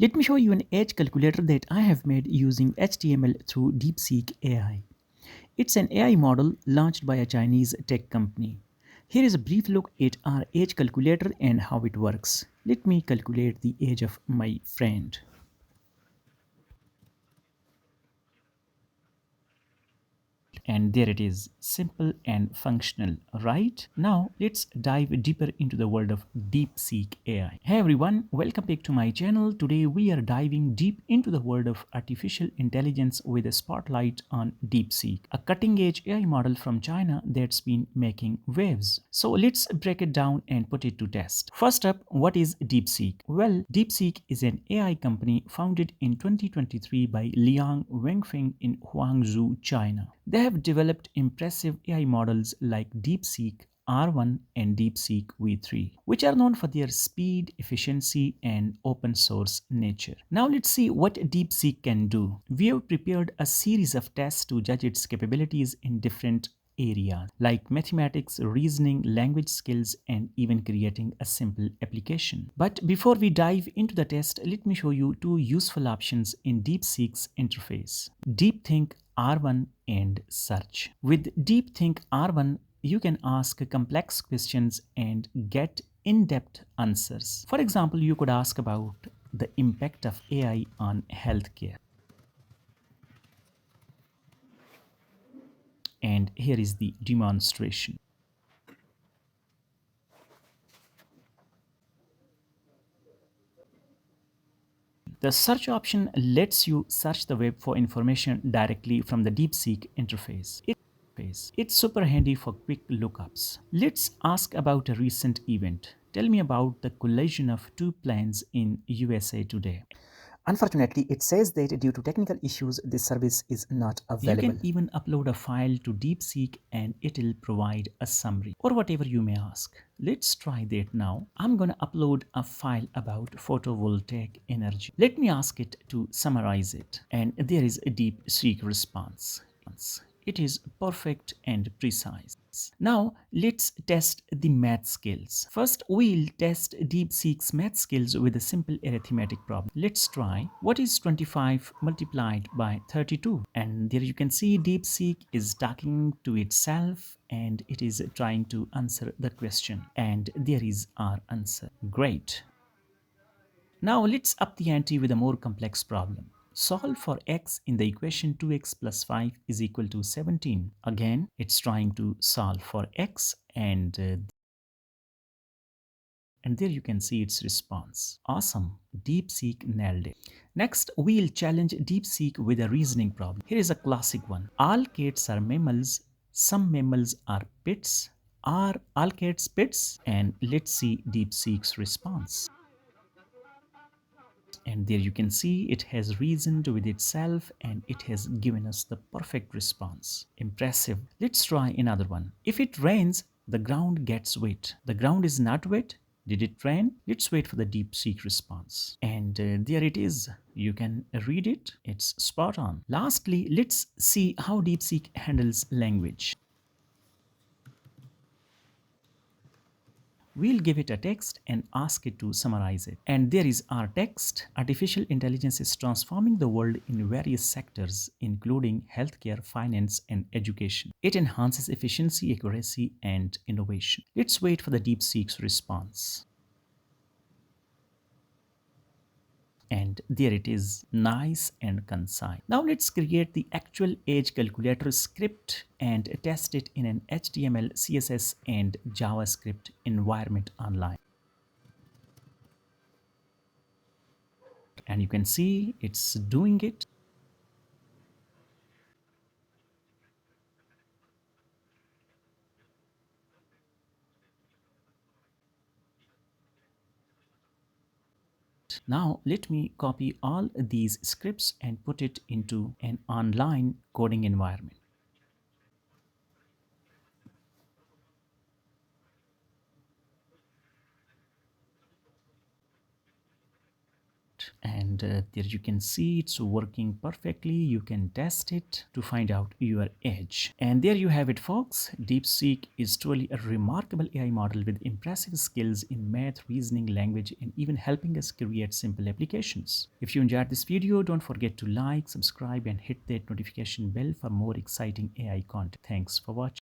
Let me show you an edge calculator that I have made using HTML through DeepSeek AI. It's an AI model launched by a Chinese tech company. Here is a brief look at our age calculator and how it works. Let me calculate the age of my friend. And there it is, simple and functional, right? Now let's dive deeper into the world of DeepSeek AI. Hey everyone, welcome back to my channel. Today we are diving deep into the world of artificial intelligence with a spotlight on DeepSeek, a cutting-edge AI model from China that's been making waves. So let's break it down and put it to test. First up, what is DeepSeek? Well, DeepSeek is an AI company founded in 2023 by Liang Wenfeng in Huangzhou, China. They have developed impressive AI models like DeepSeek R1 and DeepSeek V3, which are known for their speed, efficiency, and open source nature. Now let's see what DeepSeek can do. We have prepared a series of tests to judge its capabilities in different areas like mathematics, reasoning, language skills, and even creating a simple application. But before we dive into the test, let me show you two useful options in DeepSeek's interface: DeepThink R1 and Search. With DeepThink R1, you can ask complex questions and get in-depth answers. For example, you could ask about the impact of AI on healthcare. And here is the demonstration. The search option lets you search the web for information directly from the DeepSeek interface. It's super handy for quick lookups. Let's ask about a recent event. Tell me about the collision of two planes in USA today. Unfortunately, it says that due to technical issues, this service is not available. You can even upload a file to DeepSeek and it'll provide a summary or whatever you may ask. Let's try that now. I'm gonna upload a file about photovoltaic energy. Let me ask it to summarize it. And there is a DeepSeek response. It is perfect and precise. Now let's test the math skills. First, we'll test DeepSeek's math skills with a simple arithmetic problem. Let's try, what is 25 multiplied by 32? And there you can see DeepSeek is talking to itself and it is trying to answer the question. And there is our answer. Great. Now let's up the ante with a more complex problem. Solve for x in the equation 2x plus 5 is equal to 17. Again, it's trying to solve for x and there you can see its response. Awesome. DeepSeek nailed it. Next, we'll challenge DeepSeek with a reasoning problem. Here is a classic one. All cats are mammals. Some mammals are pets. Are all cats pets? And let's see DeepSeek's response. And there you can see it has reasoned with itself and it has given us the perfect response. Impressive. Let's try another one. If it rains, the ground gets wet. The ground is not wet. Did it rain? Let's wait for the DeepSeek response. And there it is. You can read it. It's spot on. Lastly, let's see how DeepSeek handles language. We'll give it a text and ask it to summarize it. And there is our text. Artificial intelligence is transforming the world in various sectors, including healthcare, finance, and education. It enhances efficiency, accuracy, and innovation. Let's wait for the DeepSeek's response. And there it is, nice and concise. Now let's create the actual age calculator script and test it in an HTML, CSS, and JavaScript environment online. And you can see it's doing it. Now let me copy all these scripts and put it into an online coding environment. And and there you can see it's working perfectly. You can test it to find out your edge. And there you have it, folks. DeepSeek is truly a remarkable AI model with impressive skills in math, reasoning, language, and even helping us create simple applications. If you enjoyed this video, don't forget to like, subscribe, and hit that notification bell for more exciting AI content. Thanks for watching.